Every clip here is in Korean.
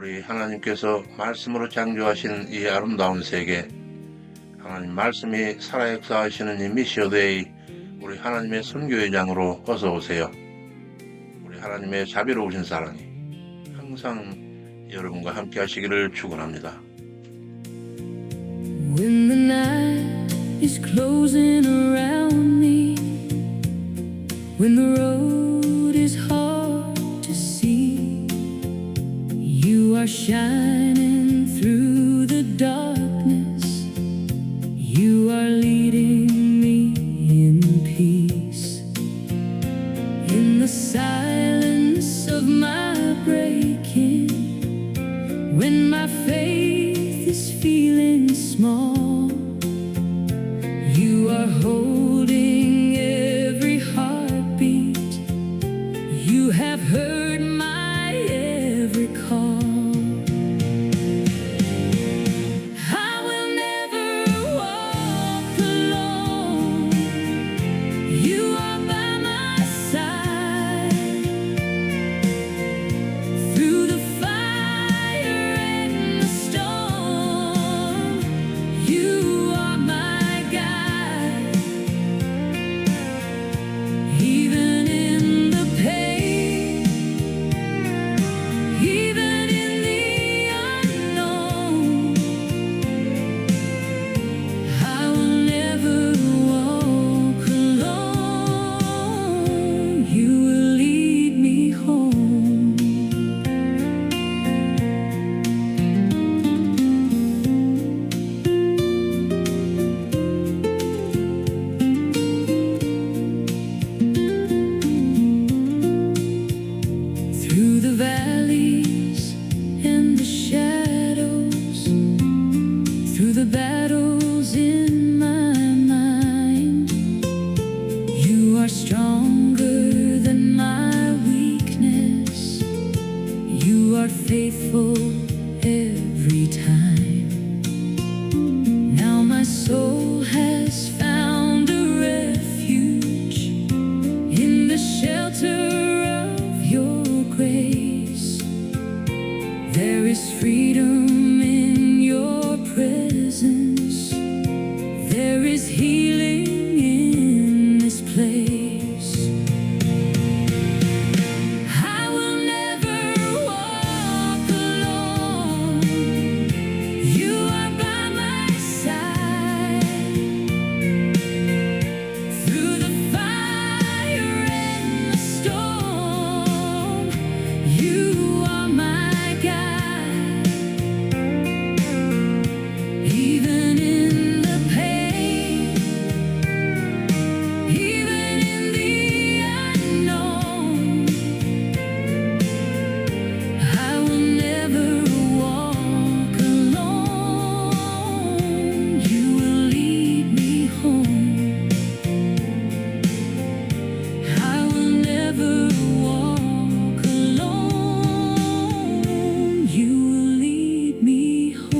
우리 하나님께서 말씀으로 창조하신 이 아름다운 세계, 하나님 말씀이 살아 역사하시는 이 미시어데이, 우리 하나님의 선교회장으로 어서 오세요. 우리 하나님의 자비로우신 사랑이 항상 여러분과 함께 하시기를 축원합니다. When the night is closing around me, when the road is hard to see, you are shining through the darkness, you are leading me in peace. In the silence of my breaking, when my faith is feeling small, you are holding every heartbeat, you have heard my every call. I will never walk alone, you are by my side. Through the fire and the storm, you are my guide. Even in the pain, even in the unknown, I will never walk alone. You will lead me home. Through the valleys and the shadows, through the battles in my mind, you are stronger than my weakness, you are faithful every time. Now my soul has found a refuge in the shelter of your grace. There is freedom in your presence, there is healing in this place. I will never walk alone, you are by my side. Through the fire and the storm, you are my guide. Even in the pain, even in the unknown, I will never walk alone. You will lead me home. I will never walk alone. You will lead me home.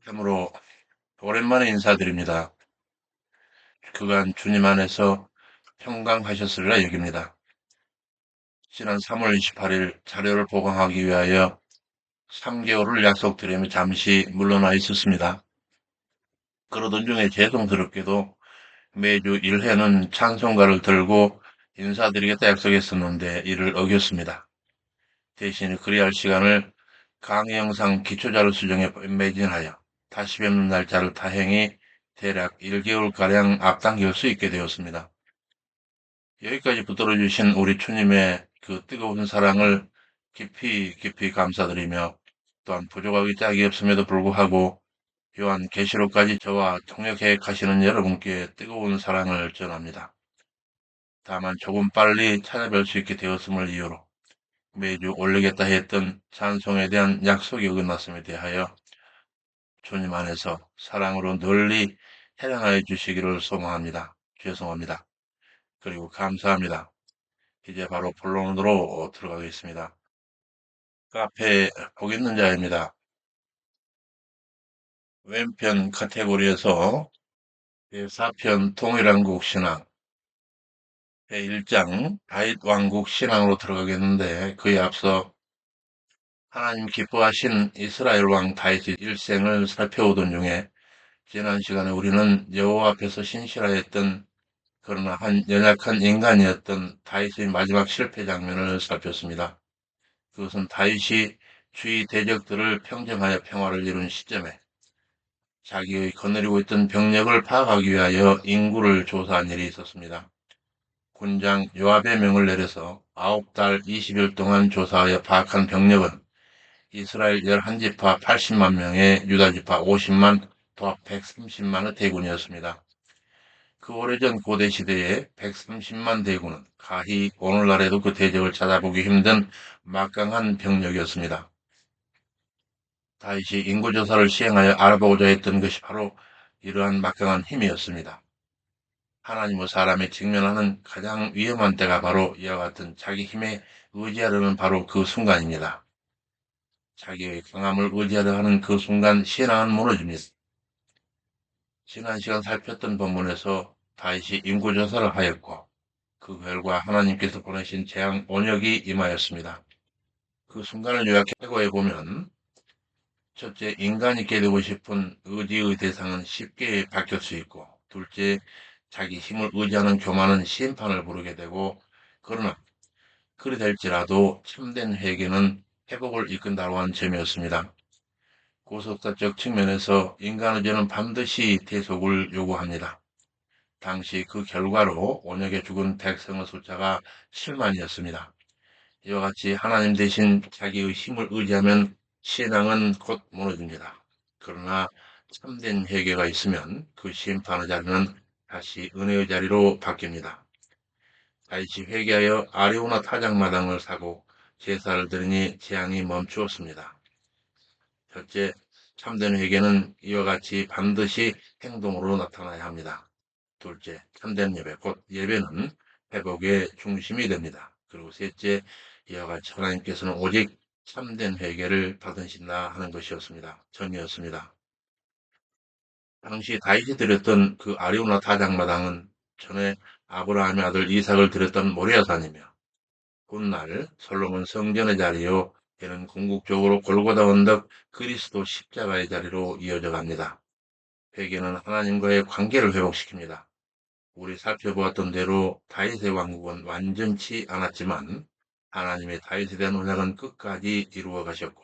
참으로 오랜만에 인사드립니다. 그간 주님 안에서 평강하셨으리라 여깁니다. 지난 3월 28일 자료를 보강하기 위하여 3개월을 약속드리며 잠시 물러나 있었습니다. 그러던 중에 죄송스럽게도 매주 1회는 찬송가를 들고 인사드리겠다 약속했었는데 이를 어겼습니다. 대신에 그리할 시간을 강의 영상 기초자료 수정에 매진하여 다시 뵙는 날짜를 다행히 대략 1개월가량 앞당길 수 있게 되었습니다. 여기까지 붙들어 주신 우리 주님의 그 뜨거운 사랑을 깊이 깊이 감사드리며 또한 부족하기 짝이 없음에도 불구하고 요한 계시록까지 저와 통역해 가시는 여러분께 뜨거운 사랑을 전합니다. 다만 조금 빨리 찾아뵐 수 있게 되었음을 이유로 매주 올리겠다 했던 찬송에 대한 약속이 어긋났음에 대하여 주님 안에서 사랑으로 널리 해량하여 주시기를 소망합니다. 죄송합니다. 그리고 감사합니다. 이제 바로 본론으로 들어가겠습니다. 카페 복 있는 자입니다. 왼편 카테고리에서 제4편 통일한국 신앙, 제1장 다윗 왕국 신앙으로 들어가겠는데 그에 앞서 하나님 기뻐하신 이스라엘 왕 다윗의 일생을 살펴오던 중에 지난 시간에 우리는 여호와 앞에서 신실하였던 그러나 한 연약한 인간이었던 다윗의 마지막 실패 장면을 살폈습니다. 그것은 다윗이 주위 대적들을 평정하여 평화를 이룬 시점에 자기의 거느리고 있던 병력을 파악하기 위하여 인구를 조사한 일이 있었습니다. 군장 요압의 명을 내려서 9달 20일 동안 조사하여 파악한 병력은 이스라엘 11지파 80만 명에 유다지파 50만, 도합 130만의 대군이었습니다. 그 오래전 고대 시대에 130만 대군은 가히 오늘날에도 그 대적을 찾아보기 힘든 막강한 병력이었습니다. 다윗이 인구조사를 시행하여 알아보고자 했던 것이 바로 이러한 막강한 힘이었습니다. 하나님과 사람이 직면하는 가장 위험한 때가 바로 이와 같은 자기 힘에 의지하려는 바로 그 순간입니다. 자기의 강함을 의지하려 하는 그 순간 신앙은 무너집니다. 지난 시간 살폈던 본문에서 다윗이 인구조사를 하였고 그 결과 하나님께서 보내신 재앙 온역이 임하였습니다. 그 순간을 요약해 보면 첫째, 인간이 있게 되고 싶은 의지의 대상은 쉽게 바뀔 수 있고 둘째, 자기 힘을 의지하는 교만은 심판을 부르게 되고 그러나 그리 될지라도 참된 회개는 회복을 이끈다고 하는 점이었습니다. 고속사적 측면에서 인간의 죄는 반드시 대속을 요구합니다. 당시 그 결과로 온역에 죽은 백성의 숫자가 7만이었습니다. 이와 같이 하나님 대신 자기의 힘을 의지하면 신앙은 곧 무너집니다. 그러나 참된 회개가 있으면 그 심판의 자리는 다시 은혜의 자리로 바뀝니다. 다시 회개하여 아리우나 타작마당을 사고 제사를 드리니 재앙이 멈추었습니다. 첫째, 참된 회개는 이와 같이 반드시 행동으로 나타나야 합니다. 둘째, 참된 예배, 곧 예배는 회복의 중심이 됩니다. 그리고 셋째, 이와 같이 하나님께서는 오직 참된 회개를 받으신다 하는 것이었습니다. 전이었습니다. 당시 다윗이 드렸던 그 아리우나 타작마당은 전에 아브라함의 아들 이삭을 드렸던 모리아산이며 훗날 솔로몬 성전의 자리요 이는 궁극적으로 골고다 언덕 그리스도 십자가의 자리로 이어져 갑니다. 회개는 하나님과의 관계를 회복시킵니다. 우리 살펴보았던 대로 다윗의 왕국은 완전치 않았지만 하나님의 다윗에 대한 언약은 끝까지 이루어 가셨고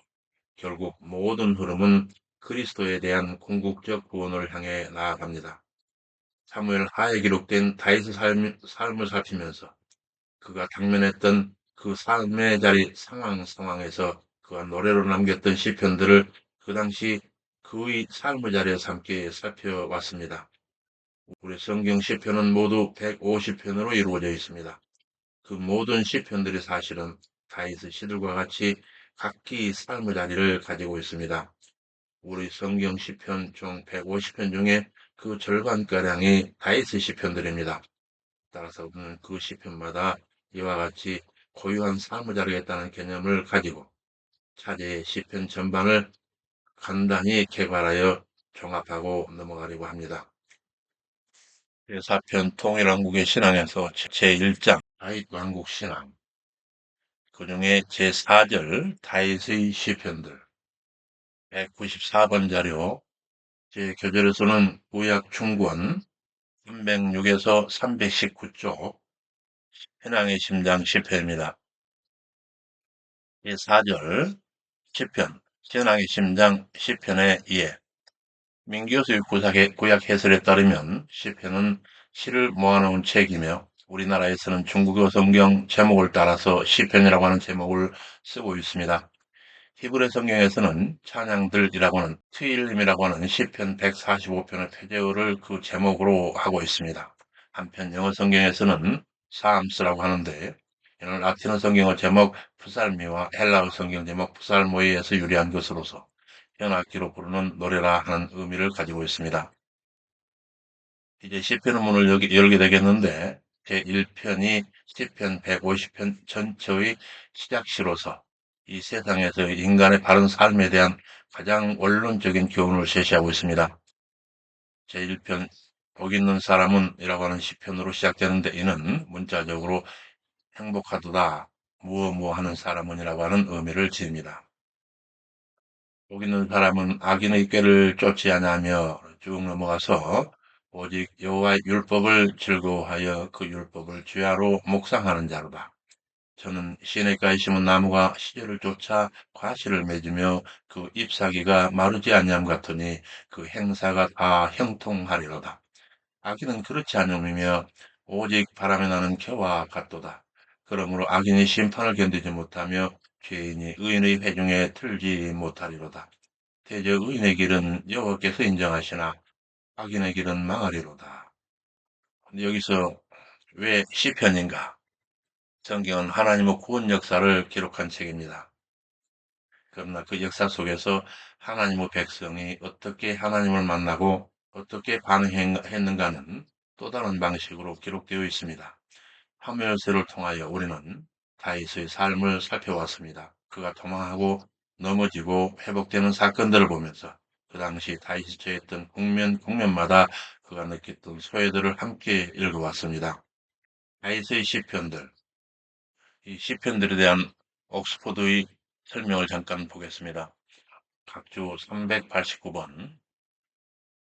결국 모든 흐름은 그리스도에 대한 궁극적 구원을 향해 나아갑니다. 사무엘 하에 기록된 다윗의 삶을 살피면서 그가 당면했던 그 삶의 자리 상황에서 그가 노래로 남겼던 시편들을 그 당시 그의 삶의 자리에서 함께 살펴봤습니다. 우리 성경 시편은 모두 150편으로 이루어져 있습니다. 그 모든 시편들이 사실은 다윗의 시들과 같이 각기 삶의 자리를 가지고 있습니다. 우리 성경 시편 총 150편 중에 그 절반가량이 다윗의 시편들입니다. 따라서 우리는 그 시편마다 이와 같이 고유한 삶의 자리가 있다는 개념을 가지고 차제의 시편 전반을 간단히 개발하여 종합하고 넘어가려고 합니다. 제4편 통일왕국의 신앙에서 제1장 다윗 왕국 신앙 그 중에 제4절 다윗의 시편들 194번 자료 제 교재로서는 구약 충권 306에서 319쪽 신앙의 심장 시편입니다. 제4절 시편 신앙의 심장 시편의 이해 민교수의 구약 해설에 따르면 시편은 시를 모아놓은 책이며 우리나라에서는 중국어 성경 제목을 따라서 시편이라고 하는 제목을 쓰고 있습니다. 히브리 성경에서는 찬양들이라고 하는 트윌림이라고 하는 시편 145편의 표제어를 그 제목으로 하고 있습니다. 한편 영어 성경에서는 사암스라고 하는데 이는 라틴어 성경의 제목 프살미와 헬라어 성경 제목 프살모이에서 유래한 것으로서 현악기로 부르는 노래라 하는 의미를 가지고 있습니다. 이제 시편의 문을 열게 되겠는데 제1편이 시편 150편 전체의 시작시로서 이 세상에서 인간의 바른 삶에 대한 가장 원론적인 교훈을 제시하고 있습니다. 제1편 복 있는 사람은 이라고 하는 시편으로 시작되는데 이는 문자적으로 행복하도다 무엇 하는 사람은이라고 하는 의미를 지닙니다. 복 있는 사람은 악인의 꾀를 쫓지 아니하며 쭉 넘어가서 오직 여호와의 율법을 즐거워하여 그 율법을 주야로 묵상하는 자로다. 저는 시냇가에 심은 나무가 시절을 쫓아 과실을 맺으며 그 잎사귀가 마르지 아니함 같으니 그 행사가 다 형통하리로다. 악인은 그렇지 않음이며 오직 바람에 나는 겨와 같도다. 그러므로 악인이 심판을 견디지 못하며 죄인이 의인의 회중에 틀지 못하리로다. 대저 의인의 길은 여호와께서 인정하시나 악인의 길은 망하리로다. 근데 여기서 왜 시편인가? 성경은 하나님의 구원 역사를 기록한 책입니다. 그러나 그 역사 속에서 하나님의 백성이 어떻게 하나님을 만나고 어떻게 반응했는가는 또 다른 방식으로 기록되어 있습니다. 하멜세를 통하여 우리는 다윗의 삶을 살펴왔습니다. 그가 도망하고 넘어지고 회복되는 사건들을 보면서 그 당시 다윗이 처했던 국면마다 그가 느꼈던 소외들을 함께 읽어왔습니다. 다윗의 시편들, 이 시편들에 대한 옥스포드의 설명을 잠깐 보겠습니다. 각주 389번,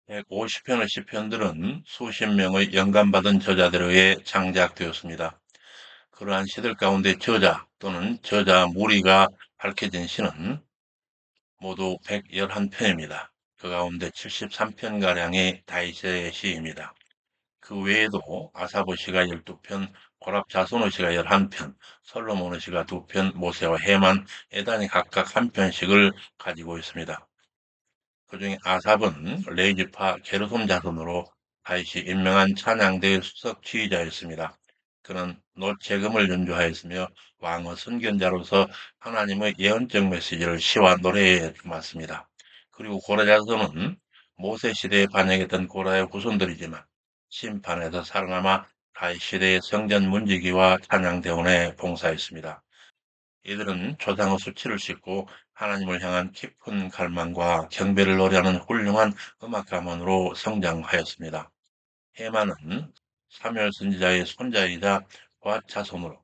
150편의 시편들은 수십 명의 영감받은 저자들에 의해 창작되었습니다. 그러한 시들 가운데 저자 또는 저자 무리가 밝혀진 시는 모두 111편입니다. 그 가운데 73편가량이 다윗의 시입니다. 그 외에도 아사브 시가 12편, 고랍 자손의 시가 11편, 솔로몬의 시가 2편, 모세와 헤만, 에단이 각각 한 편씩을 가지고 있습니다. 그중에 아삽은 레이지파 게르솜 자손으로 다윗이 임명한 찬양대 수석 지휘자였습니다. 그는 노재금을 연주하였으며 왕의 선견자로서 하나님의 예언적 메시지를 시와 노래에 담았습니다. 그리고 고라 자손은 모세 시대에 반영했던 고라의 후손들이지만 심판에서 살아남아 다윗 시대의 성전 문지기와 찬양대원에 봉사했습니다. 이들은 조상의 수치를 싣고 하나님을 향한 깊은 갈망과 경배를 노래하는 훌륭한 음악 가문으로 성장하였습니다. 헤만은 사무엘 선지자의 손자이자 고앗 자손으로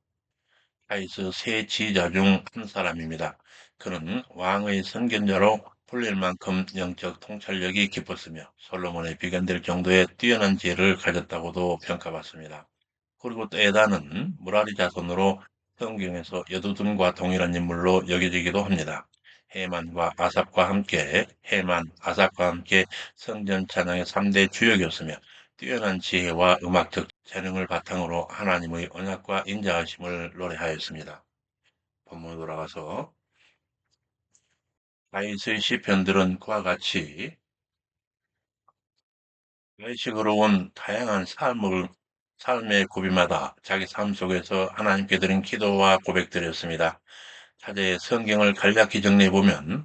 다윗의 세 지휘자 중 한 사람입니다. 그는 왕의 선견자로 불릴 만큼 영적 통찰력이 깊었으며 솔로몬에 비견될 정도의 뛰어난 지혜를 가졌다고도 평가받습니다. 그리고 또 에다는 무라리 자손으로 성경에서 여두둔과 동일한 인물로 여겨지기도 합니다. 헤만, 아삽과 함께 성전 찬양의 3대 주역이었으며 뛰어난 지혜와 음악적 재능을 바탕으로 하나님의 언약과 인자하심을 노래하였습니다. 본문으로 돌아가서 다윗의 시편들은 그와 같이 외식으로 온 다양한 삶의 고비마다 자기 삶 속에서 하나님께 드린 기도와 고백들이었습니다. 차제의 성경을 간략히 정리해보면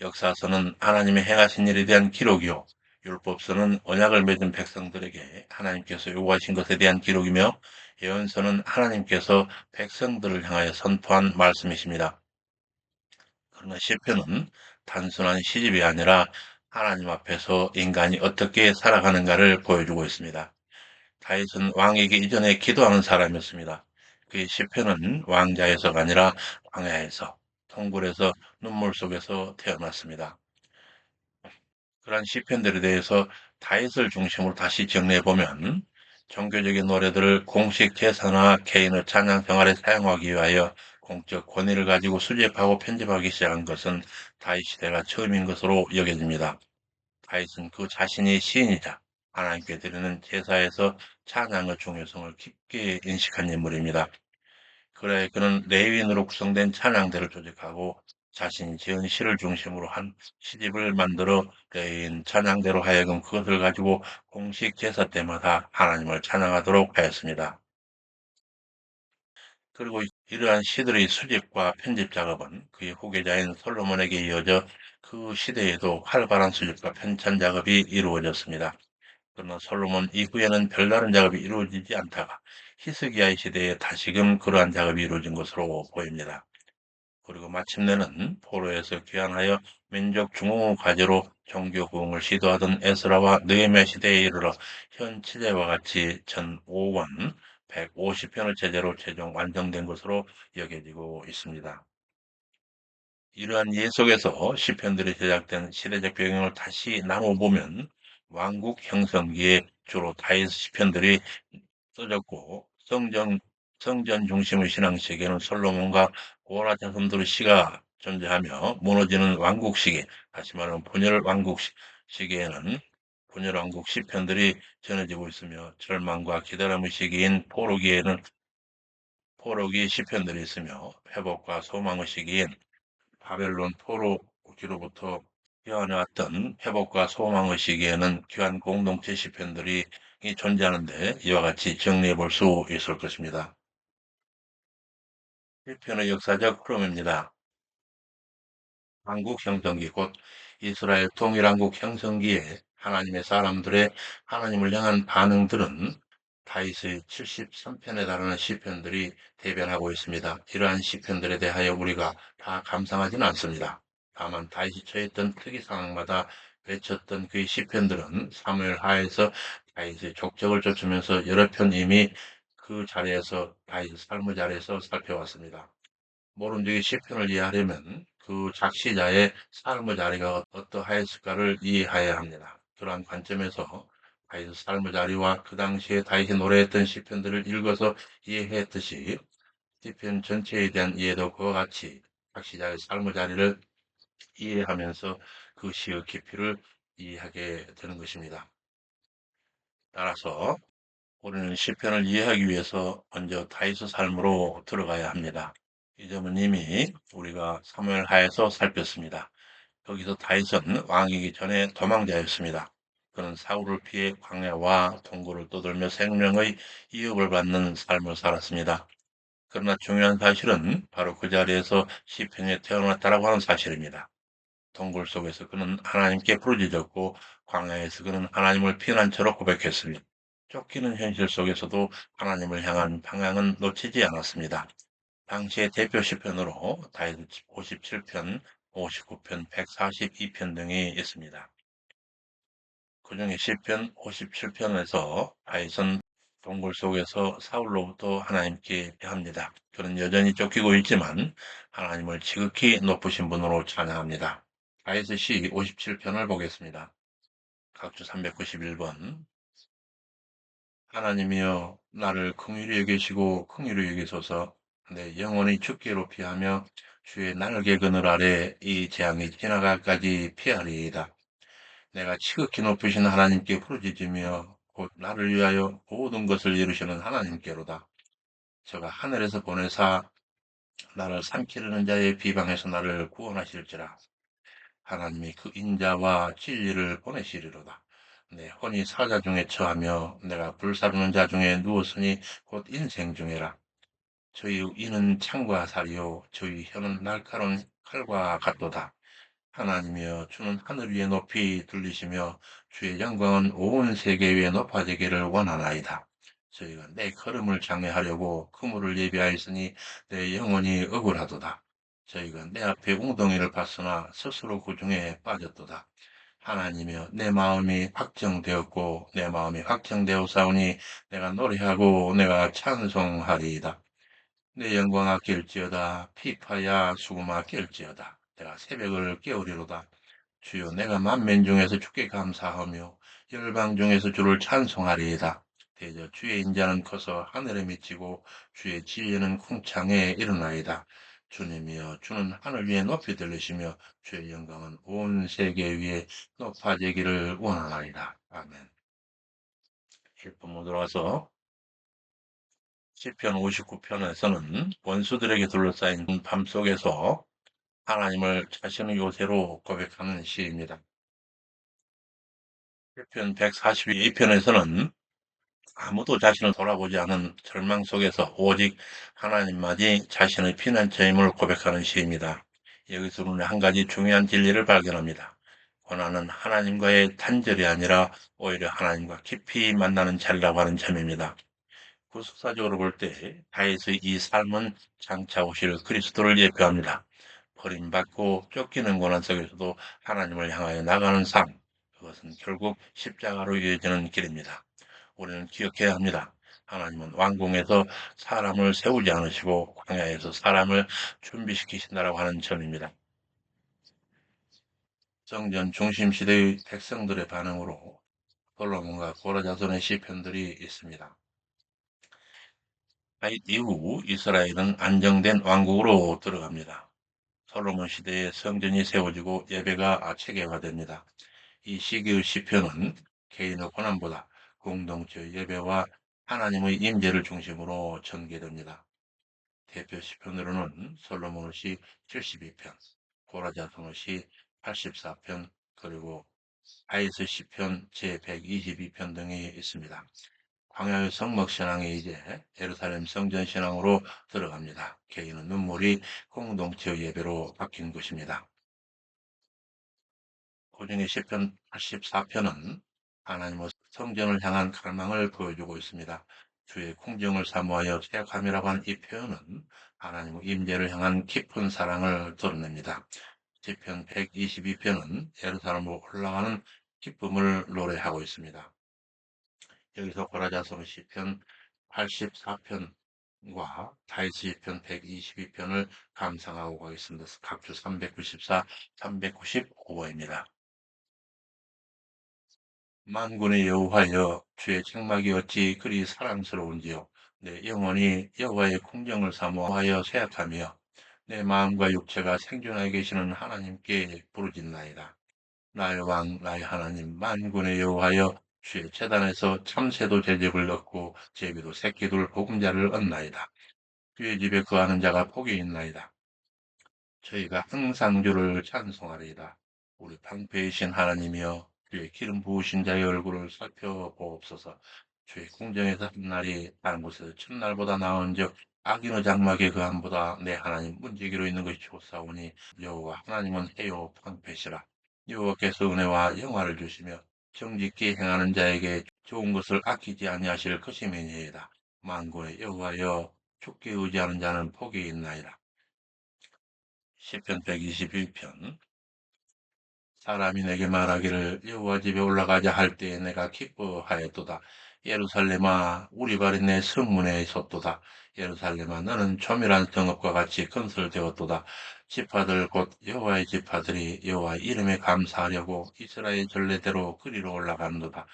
역사서는 하나님의 행하신 일에 대한 기록이요. 율법서는 언약을 맺은 백성들에게 하나님께서 요구하신 것에 대한 기록이며 예언서는 하나님께서 백성들을 향하여 선포한 말씀이십니다. 그러나 시편은 단순한 시집이 아니라 하나님 앞에서 인간이 어떻게 살아가는가를 보여주고 있습니다. 다윗은 왕이기 이전에 기도하는 사람이었습니다. 그의 시편은 왕자에서가 아니라 광야에서, 통굴에서, 눈물 속에서 태어났습니다. 그러한 시편들에 대해서 다윗을 중심으로 다시 정리해 보면 종교적인 노래들을 공식 제사나 개인의 찬양 생활에 사용하기 위하여 공적 권위를 가지고 수집하고 편집하기 시작한 것은 다윗 시대가 처음인 것으로 여겨집니다. 다윗은 그 자신이 시인이자 하나님께 드리는 제사에서 찬양의 중요성을 깊게 인식한 인물입니다. 그래 그는 레위인으로 구성된 찬양대를 조직하고 자신이 지은 시를 중심으로 한 시집을 만들어 레위인 찬양대로 하여금 그것을 가지고 공식 제사 때마다 하나님을 찬양하도록 하였습니다. 그리고 이러한 시들의 수집과 편집 작업은 그의 후계자인 솔로몬에게 이어져 그 시대에도 활발한 수집과 편찬 작업이 이루어졌습니다. 그러나 솔로몬 이후에는 별다른 작업이 이루어지지 않다가 히스기야의 시대에 다시금 그러한 작업이 이루어진 것으로 보입니다. 그리고 마침내는 포로에서 귀환하여 민족 중흥을 과제로 종교 부흥을 시도하던 에스라와 느헤미야 시대에 이르러 현 치제와 같이 전 5권 150편의 제재로 최종 완성된 것으로 여겨지고 있습니다. 이러한 예 속에서 시편들이 제작된 시대적 배경을 다시 나누어 보면 왕국 형성기에 주로 다윗 시편들이 써졌고 성전 중심의 신앙 세계는 솔로몬과 고라 자손들의 시가 존재하며 무너지는 왕국 시기, 다시 말하면 분열 왕국 시기에는 분열 왕국 시편들이 전해지고 있으며 절망과 기다림의 시기인 포로기에는 포로기 시편들이 있으며 회복과 소망의 시기인 바벨론 포로기로부터 귀환해왔던 회복과 소망의 시기에는 귀환 공동체 시편들이 존재하는데 이와 같이 정리해 볼 수 있을 것입니다. 시편의 역사적 흐름입니다. 한국 형성기 곧 이스라엘 통일한국 형성기에 하나님의 사람들의 하나님을 향한 반응들은 다윗의 73편에 달하는 시편들이 대변하고 있습니다. 이러한 시편들에 대하여 우리가 다 감상하지는 않습니다. 다만 다윗이 처했던 특이 상황마다 외쳤던 그의 시편들은 사무엘 하에서 다윗의 족적을 쫓으면서 여러 편 이미 그 자리에서 다윗의 삶의 자리에서 살펴왔습니다. 모름지기 시편을 이해하려면 그 작시자의 삶의 자리가 어떠하였을까를 이해해야 합니다. 그러한 관점에서 다윗의 삶의 자리와 그 당시에 다윗이 노래했던 시편들을 읽어서 이해했듯이 시편 전체에 대한 이해도 그와 같이 작시자의 삶의 자리를 이해하면서 그 시의 깊이를 이해하게 되는 것입니다. 따라서 우리는 시편을 이해하기 위해서 먼저 다윗의 삶으로 들어가야 합니다. 이 점은 이미 우리가 사무엘 하에서 살폈습니다. 거기서 다윗은 왕이기 전에 도망자였습니다. 그는 사울을 피해 광야와 동굴을 떠돌며 생명의 위협을 받는 삶을 살았습니다. 그러나 중요한 사실은 바로 그 자리에서 시편에 태어났다라고 하는 사실입니다. 동굴 속에서 그는 하나님께 부르짖었고 광야에서 그는 하나님을 피난처로 고백했습니다. 쫓기는 현실 속에서도 하나님을 향한 방향은 놓치지 않았습니다. 당시의 대표 시편으로 다윗 57편, 59편, 142편 등이 있습니다. 그중에 시편 57편에서 다윗은 동굴 속에서 사울로부터 하나님께 합니다. 그는 여전히 쫓기고 있지만 하나님을 지극히 높으신 분으로 찬양합니다. 다윗의 시 57편을 보겠습니다. 각주 391번. 하나님이여 나를 긍휼히 여기시고 긍휼히 여기소서. 내 영혼이 죽기로 피하며 주의 날개 그늘 아래 이 재앙이 지나갈까지 피하리이다. 내가 지극히 높으신 하나님께 부르짖으며 곧 나를 위하여 모든 것을 이루시는 하나님께로다. 저가 하늘에서 보내사 나를 삼키려는 자의 비방에서 나를 구원하실지라. 하나님이 그 인자와 진리를 보내시리로다. 내 혼이 사자 중에 처하며 내가 불사르는 자 중에 누웠으니 곧 인생 중에라. 저희 이는 창과 살이요 저희 혀는 날카로운 칼과 같도다. 하나님이여 주는 하늘 위에 높이 들리시며 주의 영광은 온 세계 위에 높아지기를 원하나이다. 저희가 내 걸음을 장애하려고 그물을 예비하였으니 내 영혼이 억울하도다. 저희가 내 앞에 웅덩이를 봤으나 스스로 그 중에 빠졌도다. 하나님이여 내 마음이 확정되었고 내 마음이 확정되었사오니 내가 노래하고 내가 찬송하리이다. 내 영광아 깰지어다 피파야 수금아 깰지어다. 내가 새벽을 깨우리로다. 주여 내가 만민 중에서 주께 감사하며 열방 중에서 주를 찬송하리이다. 대저 주의 인자는 커서 하늘에 미치고 주의 지혜는 궁창에 일어나이다. 주님이여 주는 하늘 위에 높이 들리시며 주의 영광은 온 세계 위에 높아지기를 원하나이다. 아멘. 1분 들어와서 시편 59편에서는 원수들에게 둘러싸인 밤 속에서 하나님을 자신의 요새로 고백하는 시입니다. 시편 142편에서는 아무도 자신을 돌아보지 않은 절망 속에서 오직 하나님만이 자신의 피난처임을 고백하는 시입니다. 여기서 우리는 한 가지 중요한 진리를 발견합니다. 고난은 하나님과의 단절이 아니라 오히려 하나님과 깊이 만나는 자리라고 하는 점입니다. 구속사적으로 볼 때 다윗의 이 삶은 장차 오실 그리스도를 예표합니다. 버림받고 쫓기는 고난 속에서도 하나님을 향하여 나가는 삶, 그것은 결국 십자가로 이어지는 길입니다. 우리는 기억해야 합니다. 하나님은 왕궁에서 사람을 세우지 않으시고 광야에서 사람을 준비시키신다라고 하는 점입니다. 성전 중심 시대의 백성들의 반응으로 솔로몬과 고라자손의 시편들이 있습니다. 다윗 이후 이스라엘은 안정된 왕국으로 들어갑니다. 솔로몬 시대에 성전이 세워지고 예배가 체계화됩니다. 이 시기의 시편은 개인의 고난보다 공동체의 예배와 하나님의 임재를 중심으로 전개됩니다. 대표 시편으로는 솔로몬의 시 72편, 고라자손의 시 84편, 그리고 다윗의 시편 제122편 등이 있습니다. 광야의 성막신앙이 이제 예루살렘 성전신앙으로 들어갑니다. 개인의 눈물이 공동체의 예배로 바뀐 것입니다. 고중의 시편 84편은 하나님의 성전을 향한 갈망을 보여주고 있습니다. 주의 궁정을 사모하여 새약함이라고 하는 이 표현은 하나님의 임재를 향한 깊은 사랑을 드러냅니다. 시편 122편은 예루살렘으로 올라가는 기쁨을 노래하고 있습니다. 여기서 고라자손 시편 84편과 다윗 시편 122편을 감상하고 가겠습니다. 각주 394, 395입니다. 만군의 여호와여, 주의 책망이 어찌 그리 사랑스러운지요. 내 영혼이 여호와의 궁정을 사모하여 새약하며 내 마음과 육체가 생존하여 계시는 하나님께 부르짖나이다. 나의 왕, 나의 하나님, 만군의 여호와여, 주의 제단에서 참새도 제집을 얻고 제비도 새끼들 보금자를 얻나이다. 주의 집에 거하는 자가 복이 있나이다. 저희가 항상 주를 찬송하리이다. 우리 방패이신 하나님이여, 주의 기름 부으신 자의 얼굴을 살펴보옵소서. 주의 궁정에서 한 날이 다른 곳에서 첫날보다 나은즉 악인의 장막의 그함보다 내 하나님 문지기로 있는 것이 좋사오니 여호와 하나님은 해요 방패시라. 여호와께서 은혜와 영화를 주시며 정직히 행하는 자에게 좋은 것을 아끼지 아니하실 것이매니이다. 만군의 여호와여, 주께 의지하는 자는 복이 있나이다. 시편 121편. 사람이 내게 말하기를 여호와 집에 올라가자 할 때에 내가 기뻐하였도다. 예루살렘아, 우리 발이 내 성문에 섰도다. 예루살렘아, 너는 조밀한 성읍과 같이 건설되었도다. 지파들 곧 여호와의 지파들이 여호와 이름에 감사하려고 이스라엘 전례대로 그리로 올라간도다.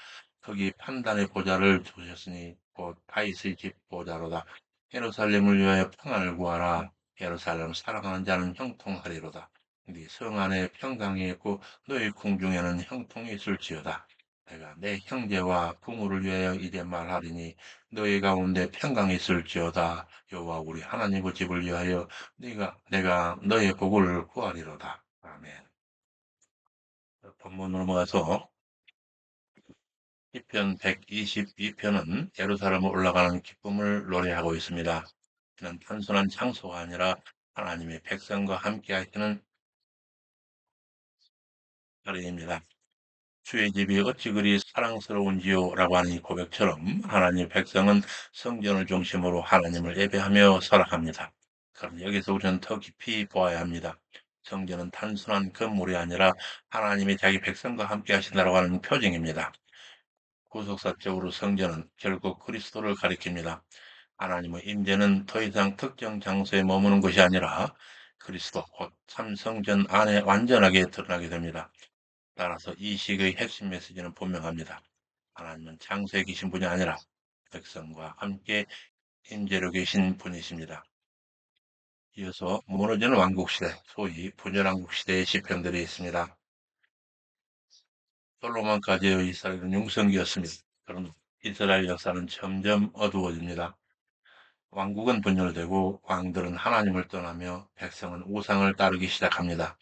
거기 판단의 보좌를 두셨으니 곧 다윗의 집 보좌로다. 예루살렘을 위하여 평안을 구하라. 예루살렘 사랑하는 자는 형통하리로다. 네 성 안에 평강이 있고 너희 궁중에는 형통이 있을지어다. 내가 내 형제와 부모를 위하여 이제 말하리니 너희 가운데 평강이 있을지어다. 여호와 우리 하나님의 집을 위하여 내가 너의 복을 구하리로다. 아멘. 본문으로 넘어가서 시편 122편은 예루살렘으로 올라가는 기쁨을 노래하고 있습니다. 이는 단순한 장소가 아니라 하나님의 백성과 함께 하시는 자리입니다. 주의 집이 어찌 그리 사랑스러운지요 라고 하는 이 고백처럼 하나님의 백성은 성전을 중심으로 하나님을 예배하며 살아갑니다. 그럼 여기서 우리는 더 깊이 보아야 합니다. 성전은 단순한 건물이 아니라 하나님이 자기 백성과 함께 하신다고 하는 표징입니다. 구속사적으로 성전은 결국 그리스도를 가리킵니다. 하나님의 임재는 더 이상 특정 장소에 머무는 것이 아니라 그리스도 곧 참성전 안에 완전하게 드러나게 됩니다. 따라서 이 시의 핵심 메시지는 분명합니다. 하나님은 장소에 계신 분이 아니라 백성과 함께 임재로 계신 분이십니다. 이어서 무너지는 왕국시대, 소위 분열왕국시대의 시편들이 있습니다. 솔로몬까지의 이스라엘은 용성기였습니다. 그러나 이스라엘 역사는 점점 어두워집니다. 왕국은 분열되고 왕들은 하나님을 떠나며 백성은 우상을 따르기 시작합니다.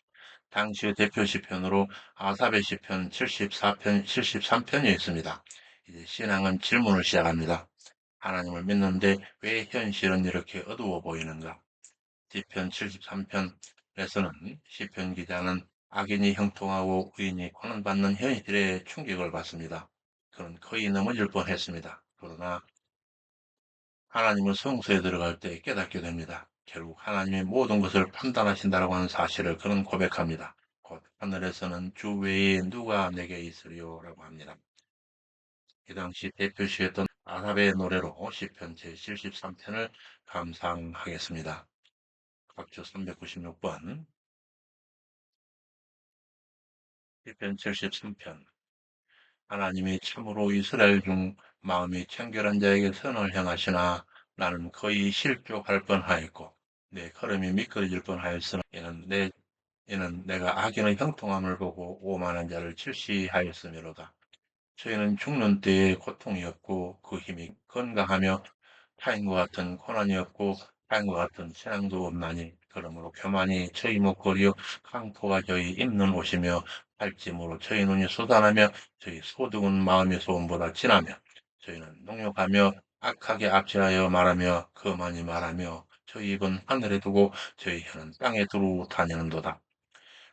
당시의 대표 시편으로 아삽의 시편 74편, 73편이 있습니다. 이제 신앙은 질문을 시작합니다. 하나님을 믿는데 왜 현실은 이렇게 어두워 보이는가? 시편 73편에서는 시편 기자는 악인이 형통하고 의인이 고난받는 현실에 충격을 받습니다. 그는 거의 넘어질 뻔했습니다. 그러나 하나님은 성소에 들어갈 때 깨닫게 됩니다. 결국 하나님이 모든 것을 판단하신다라고 하는 사실을 그는 고백합니다. 곧 하늘에서는 주 외에 누가 내게 있으리요라고 합니다. 이 당시 대표시였던 아삽의 노래로 시편 제73편을 감상하겠습니다. 각주 396번 시편 73편 하나님이 참으로 이스라엘 중 마음이 청결한 자에게 선을 행하시나 나는 거의 실족할 뻔하였고 내 걸음이 미끄러질 뻔하였으나 이는 내가 악인의 형통함을 보고 오만한 자를 질시하였음이로다. 저희는 죽는 때의 고통이었고 그 힘이 건강하며 타인과 같은 고난이었고 타인과 같은 신앙도 없나니 그러므로 교만이 저희 목걸이요 강포가 저희 입는 옷이며 팔찜으로 저희 눈이 쏟아나며 저희 소득은 마음의 소음보다 진하며 저희는 농욕하며 악하게 압제하여 말하며 거만히 말하며 저희 입은 하늘에 두고 저희 혀는 땅에 두루 다니는도다.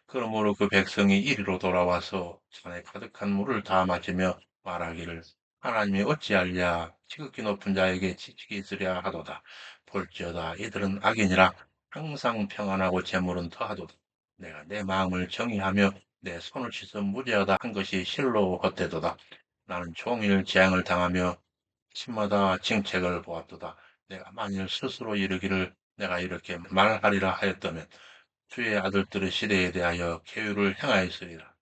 그러므로 그 백성이 이리로 돌아와서 잔에 가득한 물을 다 마시며 말하기를 하나님이 어찌하랴 지극히 높은 자에게 지식이 있으랴 하도다. 볼지어다 이들은 악인이라 항상 평안하고 재물은 더하도다. 내가 내 마음을 정의하며 내 손을 씻어 무죄하다 한 것이 실로 헛되도다. 나는 종일 재앙을 당하며 아침마다 징책을 보았도다. 내가 만일 스스로 이르기를 내가 이렇게 말하리라 하였다면 주의 아들들의 시대에 대하여 계율을 행하였으리라.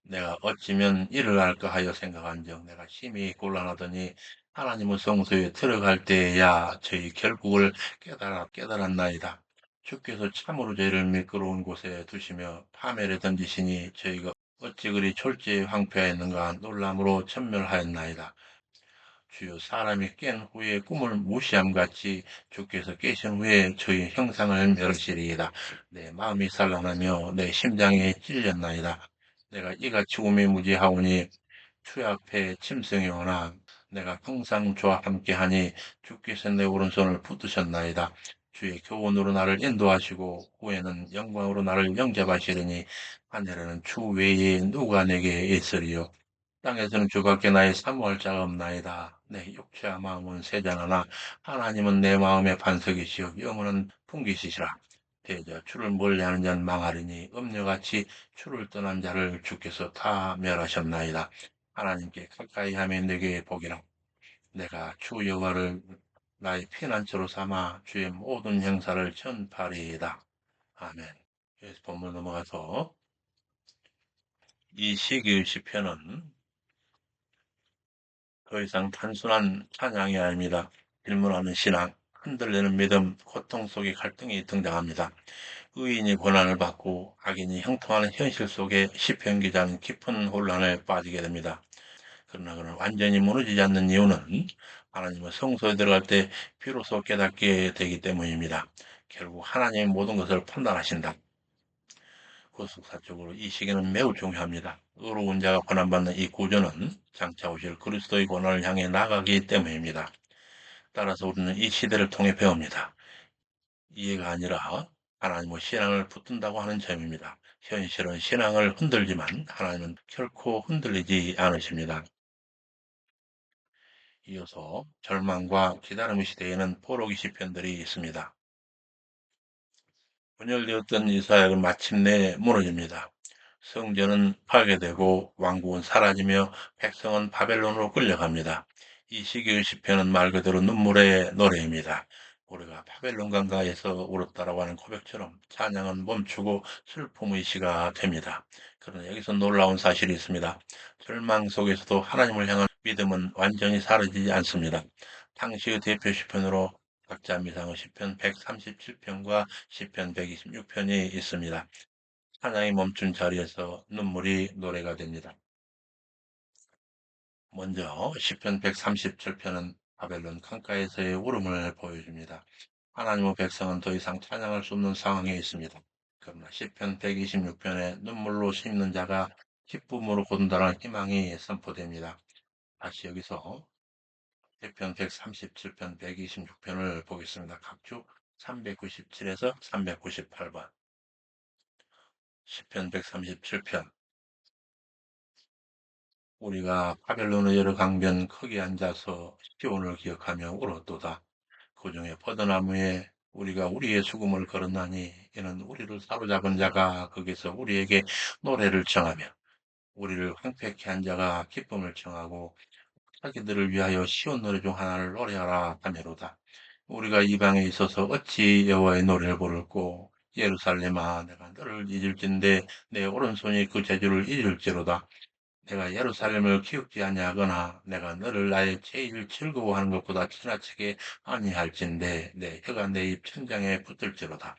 내가 어찌면 이를 할까 하여 생각한즉 내가 심히 곤란하더니 하나님의 성소에 들어갈 때에야 저희 결국을 깨달았나이다. 주께서 참으로 저희를 미끄러운 곳에 두시며 파멸에 던지시니 저희가 어찌 그리 졸지에 황폐하였는가 놀람으로 천멸하였나이다. 주여 사람이 깬 후에 꿈을 무시함같이 주께서 깨신 후에 저희 형상을 멸시리이다. 내 마음이 산란하며 내 심장이 찔렸나이다. 내가 이같이 우미 무지하오니 주 앞에 짐승이 오나 내가 항상 주와 함께하니 주께서 내 오른손을 붙드셨나이다. 주의 교훈으로 나를 인도하시고 후에는 영광으로 나를 영접하시리니 하늘에는 주 외에 누가 내게 있으리요. 땅에서는 주밖에 나의 사모할 자가 없나이다. 내 육체와 마음은 세잔하나 하나님은 내 마음의 반석이시여 영원한 풍기시시라. 대저 주를 멀리하는 자는 망하리니 음녀같이 주를 떠난 자를 주께서 다 멸하셨나이다. 하나님께 가까이 하며 내게 복이라. 내가 주 여호와를 나의 피난처로 삼아 주의 모든 형사를 전파리이다. 아멘. 여기서 본문 넘어가서 이 시기의 시편은 더 이상 단순한 찬양이 아닙니다. 질문하는 신앙, 흔들리는 믿음, 고통 속에 갈등이 등장합니다. 의인이 고난을 받고 악인이 형통하는 현실 속에 시편 기자는 깊은 혼란에 빠지게 됩니다. 그러나 그는 완전히 무너지지 않는 이유는 하나님의 성소에 들어갈 때 비로소 깨닫게 되기 때문입니다. 결국 하나님이 모든 것을 판단하신다. 구속사적으로 이 시기는 매우 중요합니다. 의로운 자가 고난받는 이 구조는 장차 오실 그리스도의 고난을 향해 나가기 때문입니다. 따라서 우리는 이 시대를 통해 배웁니다. 이해가 아니라 하나님의 신앙을 붙든다고 하는 점입니다. 현실은 신앙을 흔들지만 하나님은 결코 흔들리지 않으십니다. 이어서 절망과 기다림의 시대에는 포로기 시편들이 있습니다. 분열되었던 이스라엘은 마침내 무너집니다. 성전은 파괴되고 왕국은 사라지며 백성은 바벨론으로 끌려갑니다. 이 시기의 시편은 말 그대로 눈물의 노래입니다. 우리가 바벨론 강가에서 울었다라고 하는 고백처럼 찬양은 멈추고 슬픔의 시가 됩니다. 그러나 여기서 놀라운 사실이 있습니다. 절망 속에서도 하나님을 향한 믿음은 완전히 사라지지 않습니다. 당시의 대표 시편으로 각자 미상의 시편 137편과 시편 126편이 있습니다. 찬양이 멈춘 자리에서 눈물이 노래가 됩니다. 먼저 시편 137편은 바벨론 강가에서의 울음을 보여줍니다. 하나님의 백성은 더 이상 찬양할 수 없는 상황에 있습니다. 그러나 시편 126편에 눈물로 씹는 자가 기쁨으로 거둔다는 희망이 선포됩니다. 다시 여기서 시편 137편, 126편을 보겠습니다. 각주 397에서 398번. 시편 137편. 우리가 바벨론의 여러 강변 거기 앉아서 시온을 기억하며 울었도다. 그 중에 포도나무에 우리가 우리의 수금을 걸었나니 이는 우리를 사로잡은 자가 거기서 우리에게 노래를 청하며 우리를 황폐케 한 자가 기쁨을 청하고 자기들을 위하여 시온 노래 중 하나를 노래하라 하매로다. 우리가 이방에 있어서 어찌 여호와의 노래를 부를고 예루살렘아 내가 너를 잊을진데 내 오른손이 그 재주를 잊을지로다. 내가 예루살렘을 기억지 아니하거나 내가 너를 나의 제일 즐거워하는 것보다 지나치게 아니할진대 내 혀가 내 입 천장에 붙을지로다.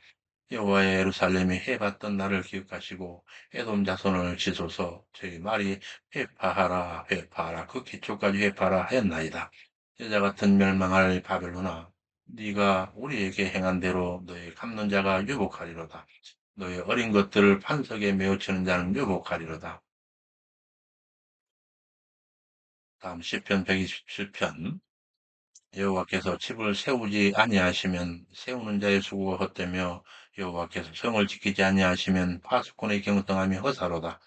여호와의 예루살렘이 해봤던 나를 기억하시고 에돔 자손을 지소서. 저희 말이 회파하라 회파하라 그 기초까지 회파하라 하였나이다. 여자 같은 멸망할 바벨론아 네가 우리에게 행한 대로 너의 갚는 자가 유복하리로다. 너의 어린 것들을 판석에 메우치는 자는 유복하리로다. 다음 시편 127편. 여호와께서 집을 세우지 아니하시면 세우는 자의 수고가 헛되며 여호와께서 성을 지키지 아니하시면 파수꾼의 경등함이 허사로다.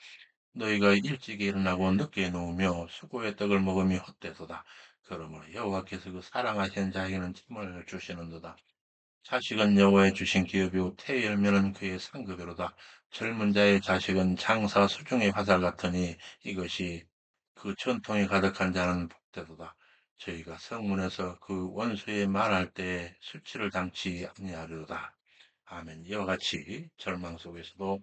너희가 일찍 일어나고 늦게 누우며 수고의 떡을 먹음이 헛되도다. 그러므로 여호와께서 그 사랑하시는 자에게는 힘을 주시는도다. 자식은 여호와의 주신 기업이요 태의 열매는 그의 상급이로다. 젊은 자의 자식은 장사 수중의 화살 같으니 이것이 그 전통이 가득한 자는 복되도다. 저희가 성문에서 그 원수의 말할 때에 수치를 당치 아니하리로다. 아멘. 이와 같이 절망 속에서도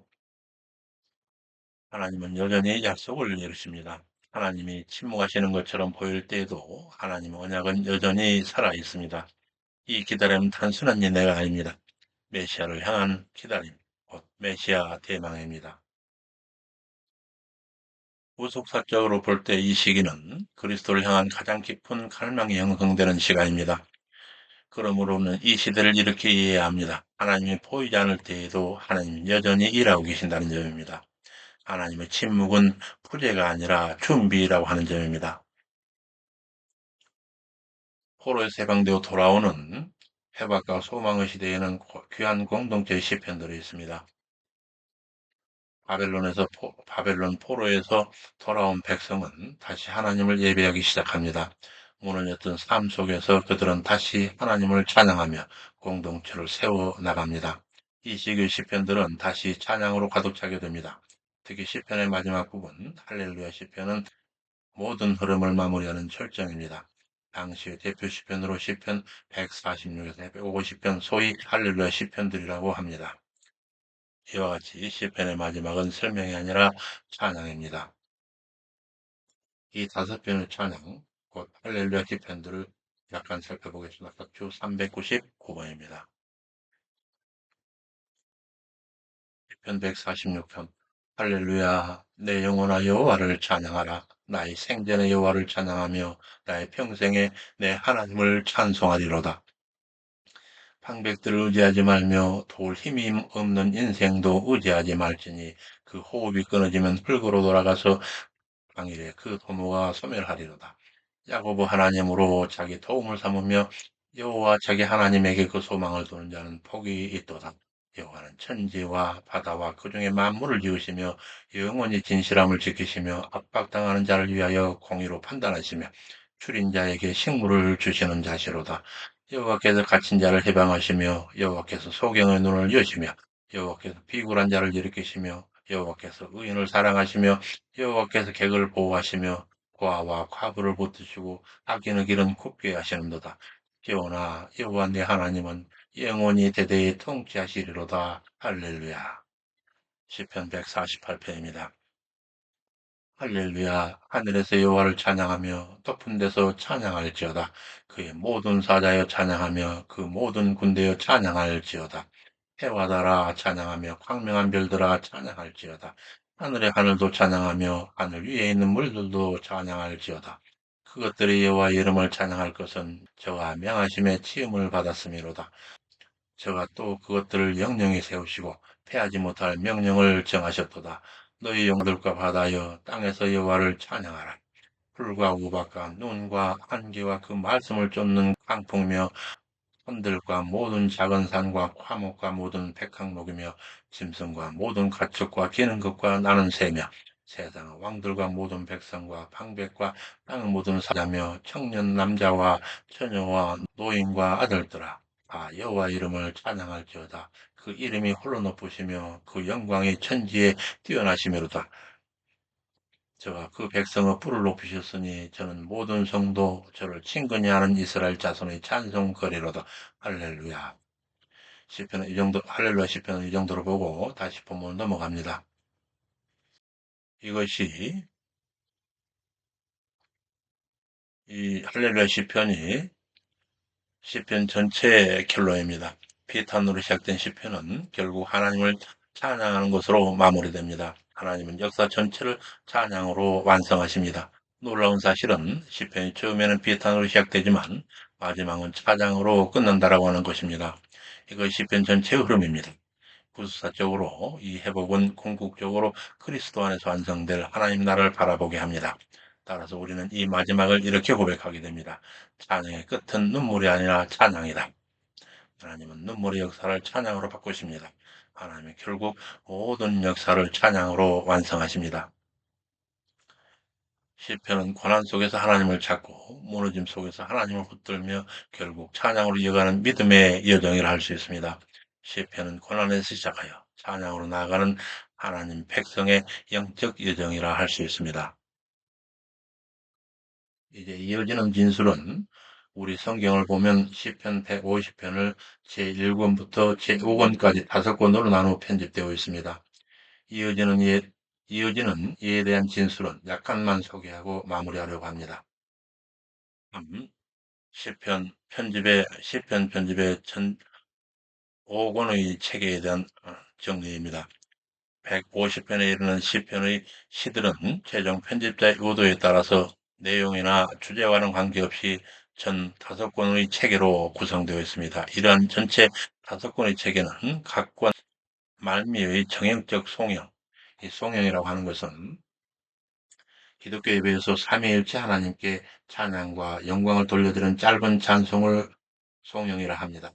하나님은 여전히 약속을 이루십니다. 하나님이 침묵하시는 것처럼 보일 때에도 하나님의 언약은 여전히 살아 있습니다. 이 기다림은 단순한 인내가 아닙니다. 메시아를 향한 기다림, 곧 메시아 대망입니다. 후속사적으로 볼 때 이 시기는 그리스도를 향한 가장 깊은 갈망이 형성되는 시간입니다. 그러므로는 이 시대를 이렇게 이해해야 합니다. 하나님이 보이지 않을 때에도 하나님 여전히 일하고 계신다는 점입니다. 하나님의 침묵은 부재가 아니라 준비라고 하는 점입니다. 포로에서 해방되어 돌아오는 회복과 소망의 시대에는 귀한 공동체의 시편들이 있습니다. 바벨론 포로에서 돌아온 백성은 다시 하나님을 예배하기 시작합니다. 무너졌던 삶 속에서 그들은 다시 하나님을 찬양하며 공동체를 세워 나갑니다. 이 시기의 시편들은 다시 찬양으로 가득 차게 됩니다. 특히 시편의 마지막 부분 할렐루야 시편은 모든 흐름을 마무리하는 절정입니다. 당시의 대표 시편으로 시편 146에서 150편 소위 할렐루야 시편들이라고 합니다. 이와 같이 시편의 마지막은 설명이 아니라 찬양입니다. 이 5편의 찬양, 곧 할렐루야 시편들을 약간 살펴보겠습니다. 각주 399번입니다. 시편 146편. 할렐루야, 내 영혼아 여호와를 찬양하라. 나의 생전의 여호와를 찬양하며 나의 평생에 내 하나님을 찬송하리로다. 방백들을 의지하지 말며 도울 힘이 없는 인생도 의지하지 말지니 그 호흡이 끊어지면 흙으로 돌아가서 당일에 그 도모가 소멸하리로다. 야고보 하나님으로 자기 도움을 삼으며 여호와 자기 하나님에게 그 소망을 두는 자는 복이 있도다. 여호와는 천지와 바다와 그 중에 만물을 지으시며 영원히 진실함을 지키시며 압박당하는 자를 위하여 공의로 판단하시며 줄인 자에게 식물을 주시는 자시로다. 여호와께서 갇힌 자를 해방하시며 여호와께서 소경의 눈을 여시며 여호와께서 비굴한 자를 일으키시며 여호와께서 의인을 사랑하시며 여호와께서 객을 보호하시며 고아와 과부를 붙드시고 악인의 길은 굽게 하시는도다. 시온아 여호와 내 하나님은 영원히 대대에 통치하시리로다. 할렐루야. 시편 148편입니다. 할렐루야. 하늘에서 여호와를 찬양하며 높은 데서 찬양할지어다. 그의 모든 사자여 찬양하며 그 모든 군대여 찬양할지어다. 해와 달아 찬양하며 광명한 별들아 찬양할지어다. 하늘의 하늘도 찬양하며 하늘 위에 있는 물들도 찬양할지어다. 그것들이 여호와 이름을 찬양할 것은 저가 명하심에 치음을 받았음이로다. 저가 또 그것들을 영영히 세우시고 패하지 못할 명령을 정하셨도다. 너희 영들과 바다여 땅에서 여호와를 찬양하라. 풀과 우박과 눈과 안개와 그 말씀을 쫓는 강풍이며 산들과 모든 작은 산과 화목과 모든 백향목이며 짐승과 모든 가축과 기는 것과 나는 새며 세상 왕들과 모든 백성과 방백과 땅의 모든 사자며 청년 남자와 처녀와 노인과 아들들아 다 여호와 이름을 찬양할지어다. 그 이름이 홀로 높으시며 그 영광이 천지에 뛰어나시미로다. 저가 그 백성의 뿔을 높이셨으니 저는 모든 성도 저를 친근히 하는 이스라엘 자손의 찬송거리로다. 할렐루야. 시편은 이 정도, 할렐루야 시편은 이 정도로 보고 다시 본문 넘어갑니다. 이것이 이 할렐루야 시편이 시편 전체의 결론입니다. 비탄으로 시작된 시편은 결국 하나님을 찬양하는 것으로 마무리됩니다. 하나님은 역사 전체를 찬양으로 완성하십니다. 놀라운 사실은 시편이 처음에는 비탄으로 시작되지만 마지막은 찬양으로 끝난다라고 하는 것입니다. 이것이 시편 전체의 흐름입니다. 구수사적으로 이 회복은 궁극적으로 그리스도 안에서 완성될 하나님 나라를 바라보게 합니다. 따라서 우리는 이 마지막을 이렇게 고백하게 됩니다. 찬양의 끝은 눈물이 아니라 찬양이다. 하나님은 눈물의 역사를 찬양으로 바꾸십니다. 하나님은 결국 모든 역사를 찬양으로 완성하십니다. 시편은 고난 속에서 하나님을 찾고 무너짐 속에서 하나님을 붙들며 결국 찬양으로 이어가는 믿음의 여정이라 할 수 있습니다. 시편은 고난에서 시작하여 찬양으로 나아가는 하나님 백성의 영적 여정이라 할 수 있습니다. 이제 이어지는 진술은 우리 성경을 보면 시편 150편을 제1권부터 제5권까지 5권으로 나누어 편집되어 있습니다. 이어지는 이에 대한 진술은 약간만 소개하고 마무리하려고 합니다. 3. 시편 편집의 전 5권의 체계에 대한 정리입니다. 150편에 이르는 시편의 시들은 최종 편집자의 의도에 따라서 내용이나 주제와는 관계없이 전 5권의 체계로 구성되어 있습니다. 이러한 전체 5권의 체계는 각 권 말미의 정형적 송영, 이 송영이라고 하는 것은 기독교 예배에서 삼위일체 하나님께 찬양과 영광을 돌려드리는 짧은 찬송을 송영이라 합니다.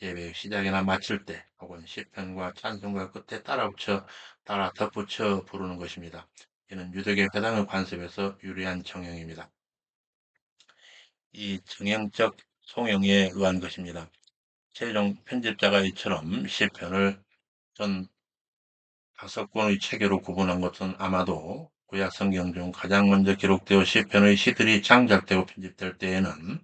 예배 시작이나 마칠 때 혹은 시편과 찬송과 끝에 따라 덧붙여 부르는 것입니다. 이는 유대계 회당의 관습에서 유리한 정형입니다. 이 정형적 송영에 의한 것입니다. 최종 편집자가 이처럼 시편을 전 5권의 체계로 구분한 것은 아마도 구약 성경 중 가장 먼저 기록되어 시편의 시들이 창작되고 편집될 때에는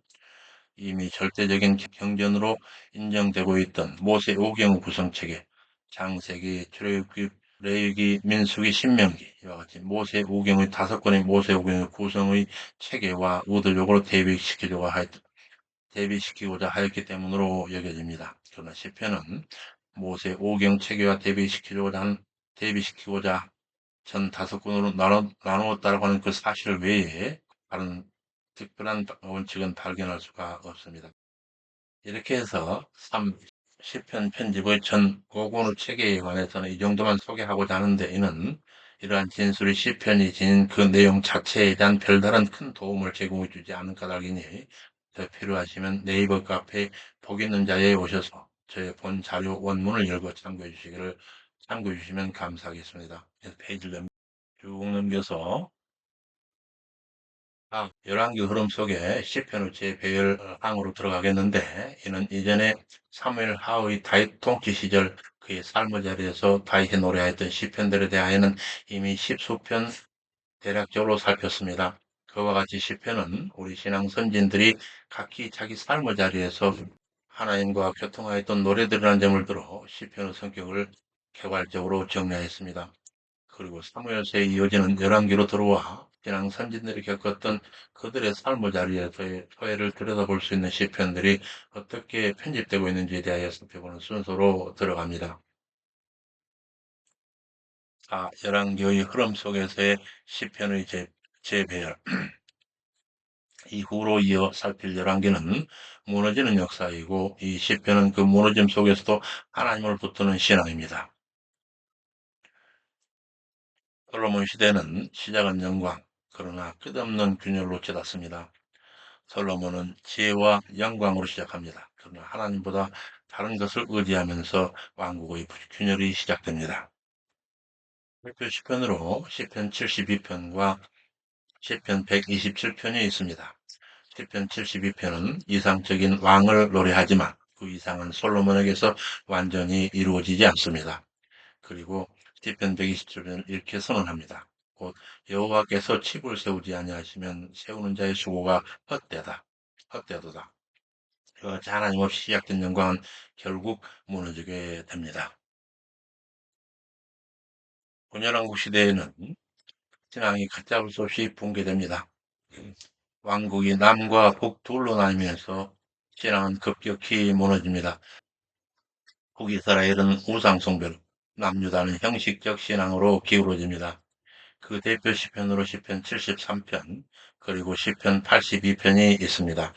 이미 절대적인 경전으로 인정되고 있던 모세 오경 구성체계, 창세기, 출애굽기, 레위기, 민수기, 신명기 이와 같이 모세 오경의 5권의 모세 오경의 구성의 체계와 의도적으로 대비시키고자 하였기 때문으로 여겨집니다. 그러나 시편은 모세 오경 체계와 대비시키고자 전 5권으로 나누었다고 하는 그 사실 외에 다른 특별한 원칙은 발견할 수가 없습니다. 이렇게 해서 10편 편집의 전 5권의 체계에 관해서는 이 정도만 소개하고자 하는데 이는 이러한 진술이 시편이 지닌 그 내용 자체에 대한 별다른 큰 도움을 제공해 주지 않은 까닭이니 더 필요하시면 네이버 카페 복 있는 자리에 오셔서 저의 본 자료 원문을 읽어 참고해 주시면 감사하겠습니다. 페이지를 쭉 넘겨서 열왕기 흐름 속에 시편의 재배열항으로 들어가겠는데 이는 이전에 사무엘 하의 다윗 통치 시절 그의 삶의 자리에서 다윗이 노래하였던 시편들에 대하여는 이미 십수편 대략적으로 살폈습니다. 그와 같이 시편은 우리 신앙 선진들이 각기 자기 삶의 자리에서 하나님과 교통하였던 노래들이라는 점을 들어 시편의 성격을 개괄적으로 정리하였습니다. 그리고 사무엘서에 이어지는 열왕기로 들어와 신앙 선진들이 겪었던 그들의 삶의 자리에서의 소외를 들여다볼 수 있는 시편들이 어떻게 편집되고 있는지에 대하여 살펴보는 순서로 들어갑니다. 열왕기의 흐름 속에서의 시편의 재배열 이후로 이어 살필 열왕기는 무너지는 역사이고 이 시편은 그 무너짐 속에서도 하나님을 붙드는 신앙입니다. 솔로몬 시대는 시작은 영광, 그러나 끝없는 균열로 치닫습니다. 솔로몬은 지혜와 영광으로 시작합니다. 그러나 하나님보다 다른 것을 의지하면서 왕국의 균열이 시작됩니다. 대표 시편으로 시편 72편과 시편 127편이 있습니다. 시편 72편은 이상적인 왕을 노래하지만 그 이상은 솔로몬에게서 완전히 이루어지지 않습니다. 그리고 시편 127편을 이렇게 선언합니다. 곧 여호와께서 칩을 세우지 아니하시면 세우는 자의 수고가 헛되도다. 하나님 없이 시작된 영광은 결국 무너지게 됩니다. 분열왕국 시대에는 신앙이 걷잡을 수 없이 붕괴됩니다. 왕국이 남과 북 둘로 나뉘면서 신앙은 급격히 무너집니다. 북이스라엘은 우상숭배로, 남유다는 형식적 신앙으로 기울어집니다. 그 대표 시편으로 시편 73편, 그리고 시편 82편이 있습니다.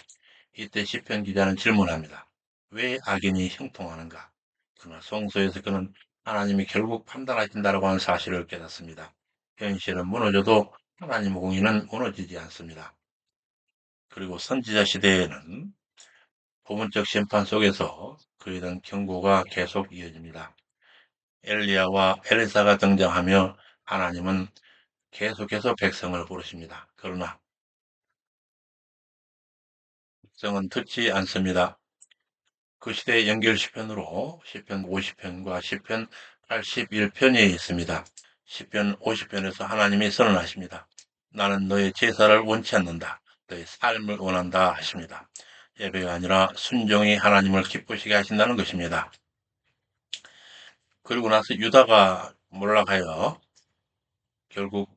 이때 시편 기자는 질문합니다. 왜 악인이 형통하는가? 그러나 성서에서 그는 하나님이 결국 판단하신다라고 하는 사실을 깨닫습니다. 현실은 무너져도 하나님의 공의는 무너지지 않습니다. 그리고 선지자 시대에는 부분적 심판 속에서 그에 대한 경고가 계속 이어집니다. 엘리야와 엘리사가 등장하며 하나님은 계속해서 백성을 부르십니다. 그러나 백성은 듣지 않습니다. 그 시대의 연결 시편으로 시편 50편과 시편 81편이 있습니다. 시편 50편에서 하나님이 선언하십니다. 나는 너의 제사를 원치 않는다. 너의 삶을 원한다 하십니다. 예배가 아니라 순종이 하나님을 기쁘시게 하신다는 것입니다. 그리고 나서 유다가 몰락하여 결국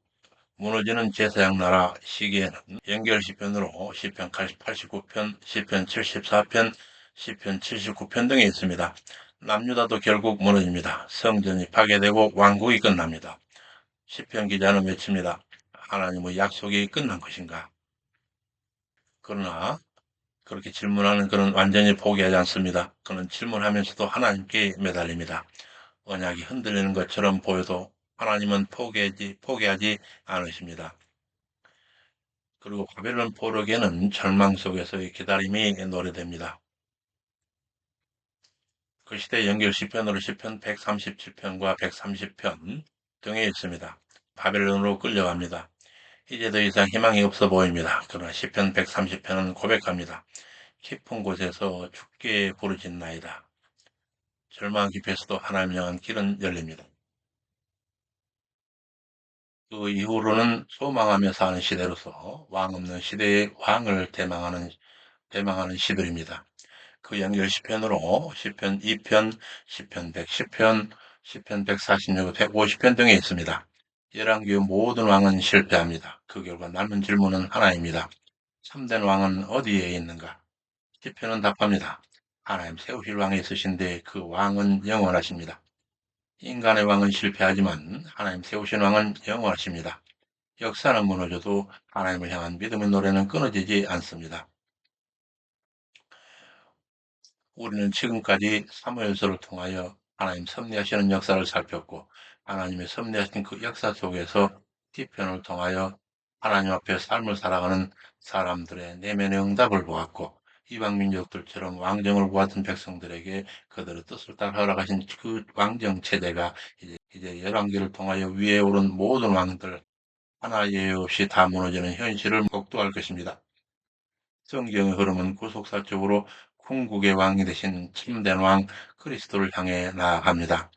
무너지는 제사장 나라 시기에는 연결 시편으로 시편 89편, 시편 74편, 시편 79편 등이 있습니다. 남유다도 결국 무너집니다. 성전이 파괴되고 왕국이 끝납니다. 시편 기자는 외칩니다. 하나님의 약속이 끝난 것인가? 그러나 그렇게 질문하는 그는 완전히 포기하지 않습니다. 그는 질문하면서도 하나님께 매달립니다. 언약이 흔들리는 것처럼 보여도 하나님은 포기하지 않으십니다. 그리고 바벨론 포로기에는 절망 속에서의 기다림이 노래됩니다. 그 시대 연결 시편으로 시편 137편과 130편 등에 있습니다. 바벨론으로 끌려갑니다. 이제 더 이상 희망이 없어 보입니다. 그러나 시편 130편은 고백합니다. 깊은 곳에서 죽게 부르짖나이다. 절망 깊에서도 하나님 향한 길은 열립니다. 그 이후로는 소망하며 사는 시대로서 왕 없는 시대의 왕을 대망하는 시들입니다. 그 연결 시편으로 시편 2편, 시편 110편, 시편 146, 150편 등에 있습니다. 열왕기의 모든 왕은 실패합니다. 그 결과 남은 질문은 하나입니다. 참된 왕은 어디에 있는가? 시편은 답합니다. 하나님 세우실 왕이 있으신데 그 왕은 영원하십니다. 인간의 왕은 실패하지만 하나님 세우신 왕은 영원하십니다. 역사는 무너져도 하나님을 향한 믿음의 노래는 끊어지지 않습니다. 우리는 지금까지 사무엘서를 통하여 하나님 섭리하시는 역사를 살폈고 하나님의 섭리하신 그 역사 속에서 시편을 통하여 하나님 앞에 삶을 살아가는 사람들의 내면의 응답을 보았고 이방 민족들처럼 왕정을 보았던 백성들에게 그들의 뜻을 따라 허락하신 그 왕정 체제가 이제 열왕기를 통하여 위에 오른 모든 왕들 하나 예외 없이 다 무너지는 현실을 목도할 것입니다. 성경의 흐름은 구속사적으로 궁극의 왕이 되신 참된 왕 그리스도를 향해 나아갑니다.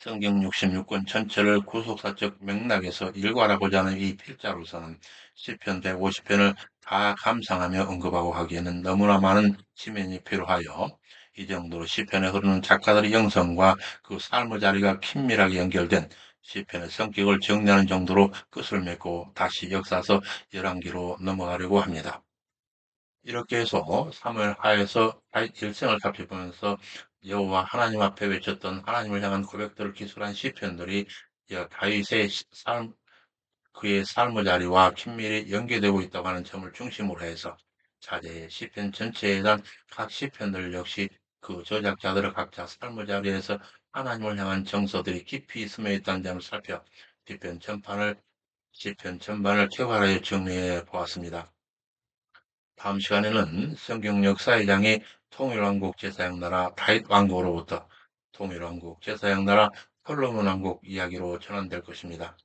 성경 66권 전체를 구속사적 맥락에서 일관하고자 하는 이 필자로서는 시편 150편을 다 감상하며 언급하고 하기에는 너무나 많은 지면이 필요하여 이 정도로 시편에 흐르는 작가들의 영성과 그 삶의 자리가 긴밀하게 연결된 시편의 성격을 정리하는 정도로 끝을 맺고 다시 역사서 열왕기로 넘어가려고 합니다. 이렇게 해서 사무엘 하에서 일생을 살펴보면서 여호와 하나님 앞에 외쳤던 하나님을 향한 고백들을 기술한 시편들이 다윗의 삶, 그의 삶의 자리와 긴밀히 연계되고 있다고 하는 점을 중심으로 해서 자제의 시편 전체에 대한 각 시편들 역시 그 저작자들의 각자 삶의 자리에서 하나님을 향한 정서들이 깊이 스며 있다는 점을 살펴 시편 전반을 쾌활하게 정리해 보았습니다. 다음 시간에는 성경 역사의 장이 통일왕국 제사장나라 다윗 왕국으로부터 통일왕국 제사장나라 솔로몬 왕국 이야기로 전환될 것입니다.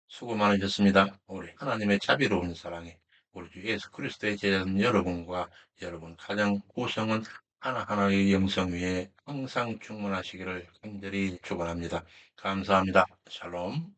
수고 많으셨습니다. 우리 하나님의 자비로운 사랑에 우리 주 예수 그리스도의 제자된 여러분과 여러분 가정 구성은 하나하나의 영성 위에 항상 충만하시기를 간절히 축원합니다. 감사합니다. 샬롬.